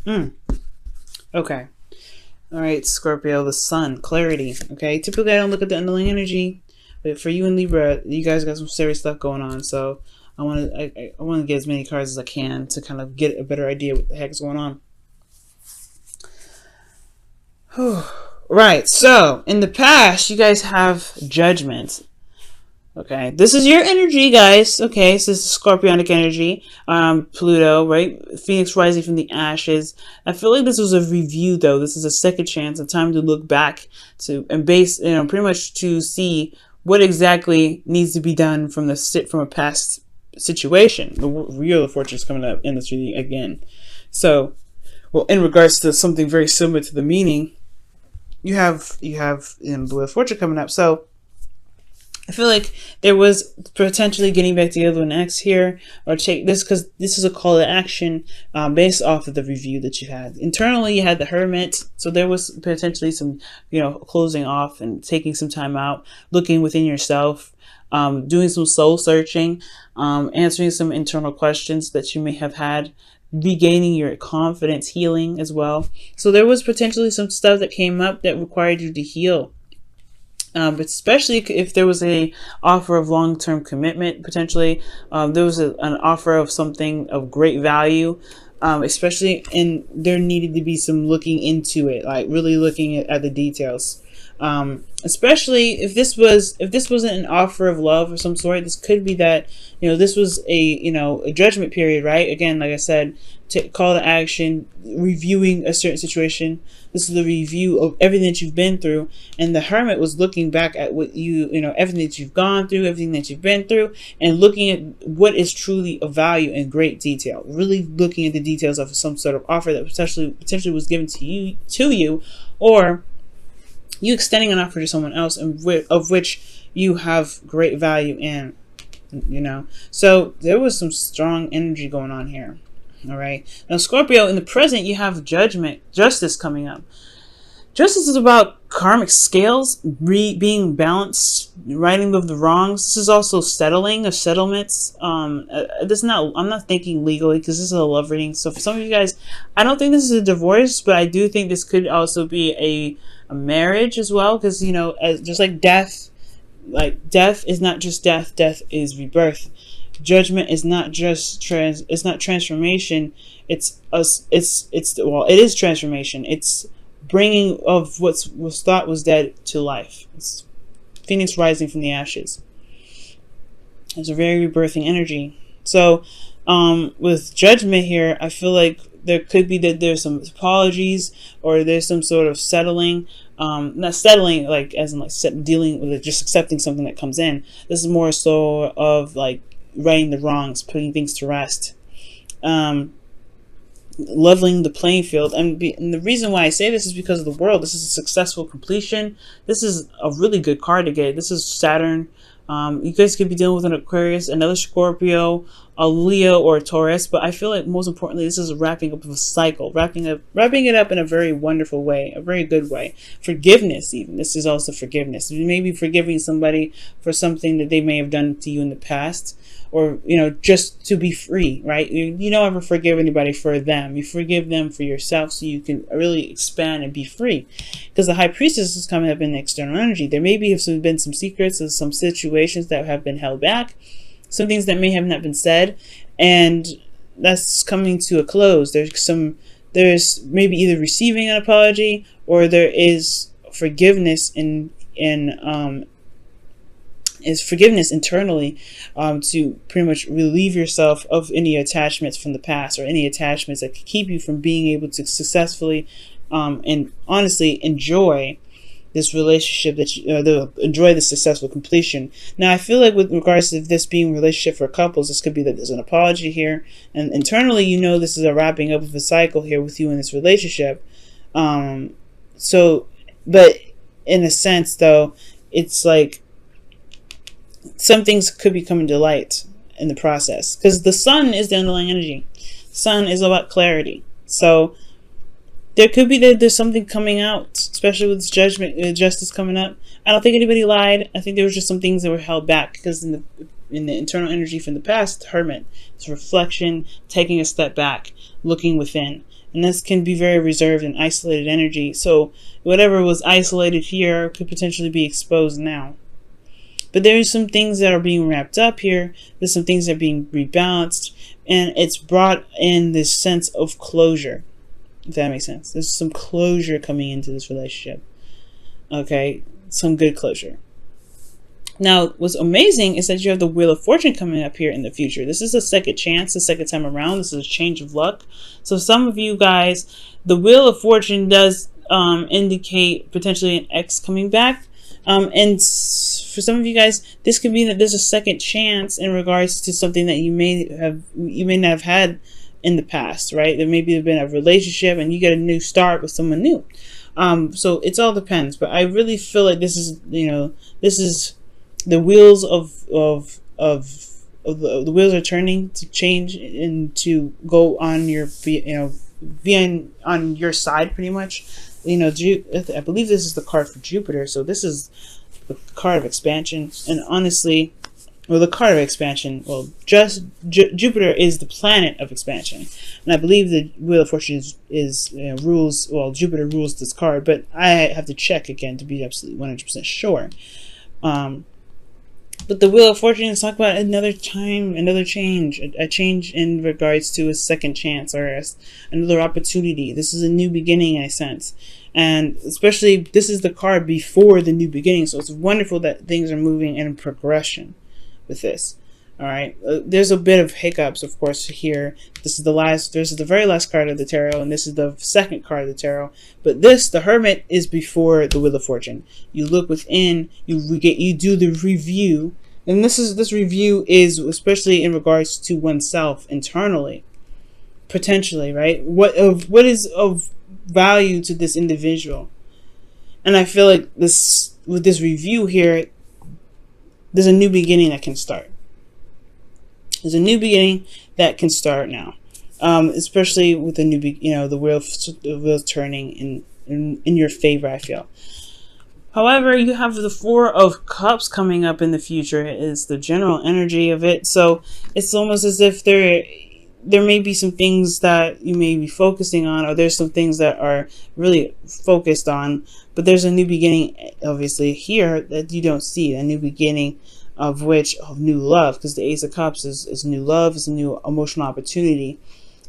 Okay. All right, Scorpio, the sun, clarity. Okay. Typically, I don't look at the underlying energy, but for you and Libra, you guys got some serious stuff going on. So I want to get as many cards as I can to kind of get a better idea what the heck's going on. Right. So in the past, you guys have judgment. Okay, this is your energy, guys. Okay, so this is Scorpionic energy. Pluto, right? Phoenix rising from the ashes. I feel like this was a review, though. This is a second chance, a time to look back to and base, pretty much to see what exactly needs to be done from a past situation. The Wheel of Fortune is coming up in this reading again. So, well, in regards to something very similar to the meaning, you have the Wheel of Fortune coming up. So I feel like there was potentially getting back together with an ex here, or take this because this is a call to action based off of the review that you had. Internally, you had the Hermit, so there was potentially some, closing off and taking some time out, looking within yourself, doing some soul searching, answering some internal questions that you may have had, regaining your confidence, healing as well. So there was potentially some stuff that came up that required you to heal. But especially if there was a offer of long-term commitment, potentially there was an offer of something of great value, especially, and there needed to be some looking into it, like really looking at the details. Especially if this wasn't an offer of love of some sort, this could be that this was a judgment period, right? Again, like I said, to call to action, reviewing a certain situation. This is the review of everything that you've been through, and the Hermit was looking back at what everything that you've gone through, everything that you've been through, and looking at what is truly of value in great detail. Really looking at the details of some sort of offer that potentially was given to you, or you extending an offer to someone else, and of which you have great value in. So there was some strong energy going on here. All right. Now, Scorpio, in the present, you have justice coming up. Justice is about karmic scales, being balanced, righting of the wrongs. This is also settling of settlements. I'm not thinking legally because this is a love reading. So for some of you guys, I don't think this is a divorce, but I do think this could also be a marriage as well. Because, just like death is not just death. Death is rebirth. Judgment is not just it's not transformation. It is transformation. It's bringing of what was thought was dead to life. It's Phoenix rising from the ashes. It's a very rebirthing energy. So with judgment here, I feel like there could be that there's some apologies, or there's some sort of settling. Not settling like as in like dealing with it, just accepting something that comes in. This is more so of like righting the wrongs, putting things to rest, leveling the playing field. And the reason why I say this is because of the world. This is a successful completion. This is a really good card to get. This is Saturn. You guys could be dealing with an Aquarius, another Scorpio, a Leo, or a Taurus. But I feel like most importantly, this is a wrapping up of a cycle, wrapping it up in a very wonderful way, a very good way. Forgiveness, even. This is also forgiveness. You may be forgiving somebody for something that they may have done to you in the past, or just to be free, right? You don't ever forgive anybody for them. You forgive them for yourself, so you can really expand and be free. Because the High Priestess is coming up in the external energy. There may have been some secrets of some situations that have been held back, some things that may have not been said, and that's coming to a close. There's maybe either receiving an apology, or there is forgiveness is forgiveness internally, to pretty much relieve yourself of any attachments from the past, or any attachments that could keep you from being able to successfully and honestly enjoy this relationship, enjoy the successful completion. Now, I feel like with regards to this being a relationship for couples, this could be that there's an apology here, and internally, this is a wrapping up of a cycle here with you in this relationship. But in a sense, though, it's like some things could be coming to light in the process, because the sun is the underlying energy. Sun is about clarity. So there could be that there's something coming out, especially with this justice coming up. I don't think anybody lied. I think there was just some things that were held back, because in the in the internal energy from the past, Hermit. It's reflection, taking a step back, looking within. And this can be very reserved and isolated energy. So whatever was isolated here could potentially be exposed now. But there's some things that are being wrapped up here. There's some things that are being rebalanced. And it's brought in this sense of closure. If that makes sense. There's some closure coming into this relationship. Okay? Some good closure. Now, what's amazing is that you have the Wheel of Fortune coming up here in the future. This is a second chance, a second time around. This is a change of luck. So some of you guys, the Wheel of Fortune does indicate potentially an ex coming back. And for some of you guys, this could be that there's a second chance in regards to something that you may not have had in the past, right? There maybe have been a relationship and you get a new start with someone new. So it all depends. But I really feel like this is, this is the wheels the wheels are turning to change and to go on your, be on your side pretty much. I believe this is the card for Jupiter, so this is the card of expansion. And honestly, well, the card of expansion, well, just Jupiter is the planet of expansion, and I believe the Wheel of Fortune rules. Well, Jupiter rules this card, but I have to check again to be absolutely 100% sure. But the Wheel of Fortune is talking about another time, another change, a change in regards to a second chance or another opportunity. This is a new beginning, in a sense. And especially, this is the card before the new beginning. So it's wonderful that things are moving in progression with this. All right. There's a bit of hiccups, of course, here. This is the very last card of the tarot, and this is the second card of the tarot. But the Hermit, is before the Wheel of Fortune. You look within, you do the review, and this review is especially in regards to oneself internally, potentially, right? What is of value to this individual? And I feel like with this review here, there's a new beginning that can start. There's a new beginning that can start now, especially with the new, the wheels turning in your favor, I feel. However, you have the Four of Cups coming up in the future. Is the general energy of it. So it's almost as if there may be some things that you may be focusing on, or there's some things that are really focused on, but there's a new beginning, obviously, here that you don't see, a new beginning of new love, because the Ace of Cups is new love, is a new emotional opportunity.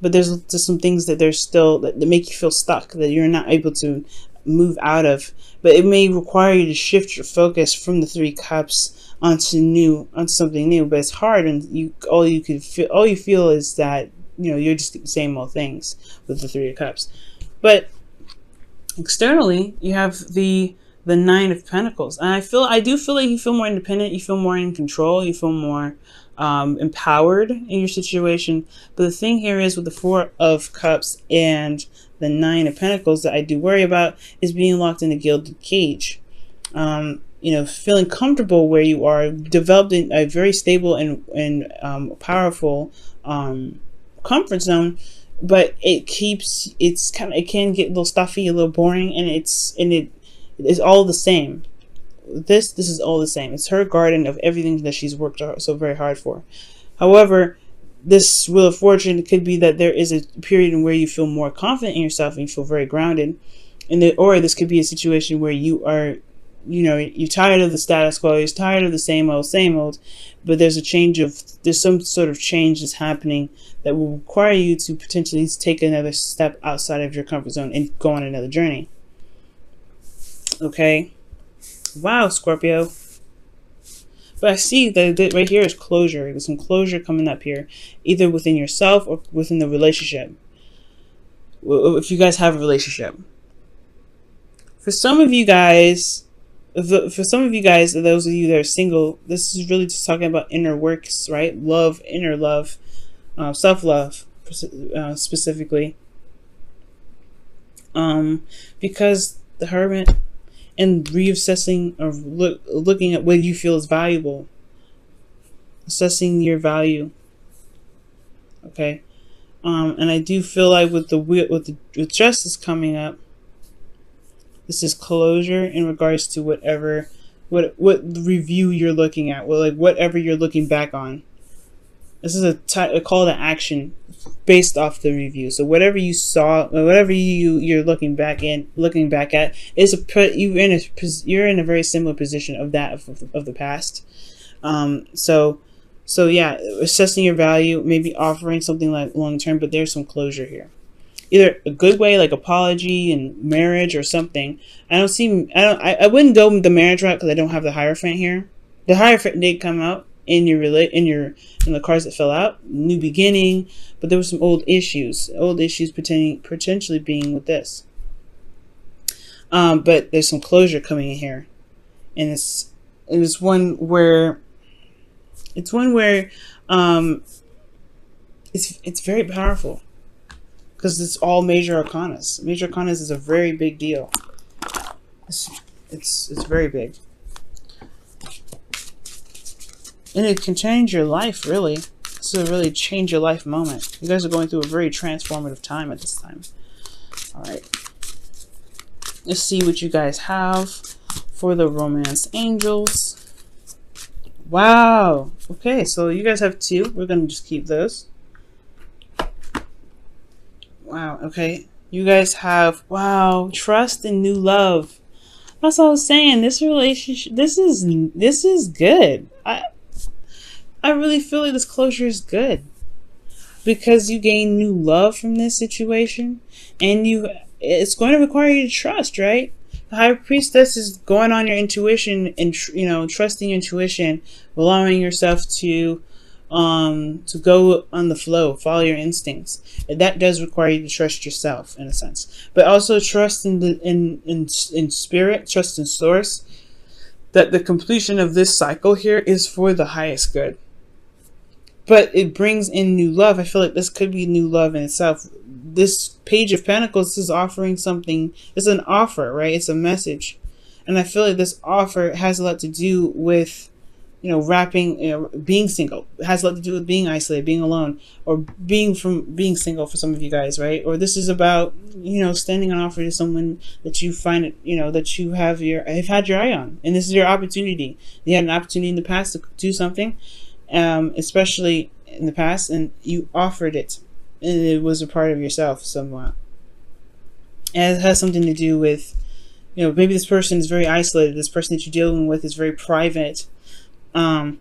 But there's just some things that that make you feel stuck, that you're not able to move out of. But it may require you to shift your focus from the Three Cups onto something new. But it's hard, and all you feel is that you're just the same old things with the Three of Cups. But externally, you have the Nine of Pentacles, and I do feel like you feel more independent, you feel more in control, you feel more empowered in your situation. But the thing here is, with the Four of Cups and the Nine of Pentacles, that I do worry about is being locked in a gilded cage. Feeling comfortable where you are, developing a very stable and powerful comfort zone, but it can get a little stuffy, a little boring, and it's all the same. This is all the same. It's her garden of everything that she's worked so very hard for. However, this Wheel of Fortune could be that there is a period in where you feel more confident in yourself and you feel very grounded, or this could be a situation where you are, you're tired of the status quo, you're tired of the same old, but there's some sort of change that's happening that will require you to potentially take another step outside of your comfort zone and go on another journey. Okay. Wow, Scorpio. But I see that right here is closure. There's some closure coming up here, either within yourself or within the relationship. If you guys have a relationship. For some of you guys, those of you that are single, this is really just talking about inner works, right? Love, inner love, self-love, specifically. Because the Hermit, and reassessing or looking at what you feel is valuable, assessing your value. Okay, and I do feel like with Justice coming up, this is closure in regards to whatever what review you're looking at, well, like whatever you're looking back on. This is a call to action based off the review. So whatever you saw, whatever you're looking back at is you're in a very similar position of that of the past. So yeah, assessing your value, maybe offering something like long term, but there's some closure here. Either a good way, like apology and marriage or something. I wouldn't go with the marriage route because I don't have the Hierophant here. The Hierophant did come out in the cards that fell out, new beginning, but there were some old issues potentially being with this. But there's some closure coming in here, and it's one where it's very powerful because it's all major arcanas. Major arcanas is a very big deal. It's very big. And it can change your life, really. This is a really change your life moment. You guys are going through a very transformative time at this time. Alright. Let's see what you guys have for the Romance Angels. Wow. Okay, so you guys have 2. We're going to just keep those. Wow, okay. You guys have, wow, trust and new love. That's what I was saying. This relationship, this is good. I really feel like this closure is good because you gain new love from this situation, and it's going to require you to trust, right? The High Priestess is going on your intuition and trusting your intuition, allowing yourself to go on the flow, follow your instincts. And that does require you to trust yourself in a sense, but also trust in spirit, trust in source, that the completion of this cycle here is for the highest good. But it brings in new love. I feel like this could be new love in itself. This Page of Pentacles is offering something. It's an offer, right? It's a message. And I feel like this offer has a lot to do with, being single. It has a lot to do with being isolated, being alone, or being single for some of you guys, right? Or this is about, standing on offer to someone that you find, that you have had your eye on. And this is your opportunity. You had an opportunity in the past to do something. Especially in the past, and you offered it, and it was a part of yourself somewhat. And it has something to do with, maybe this person is very isolated. This person that you're dealing with is very private, or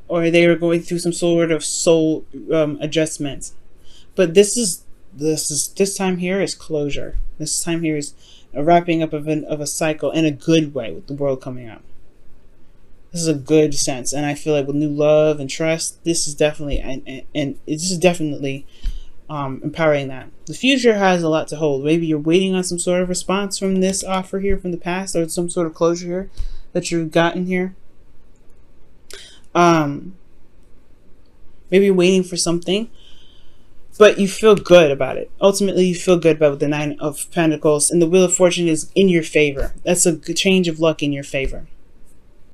they are going through some sort of soul adjustment. But this time here is closure. This time here is a wrapping up of a cycle in a good way, with the World coming out. This is a good sense, and I feel like with new love and trust, this is definitely empowering that. The future has a lot to hold. Maybe you're waiting on some sort of response from this offer here from the past, or some sort of closure here that you've gotten here. Maybe you're waiting for something, but you feel good about it. Ultimately, you feel good about the 9 of Pentacles, and the Wheel of Fortune is in your favor. That's a good change of luck in your favor.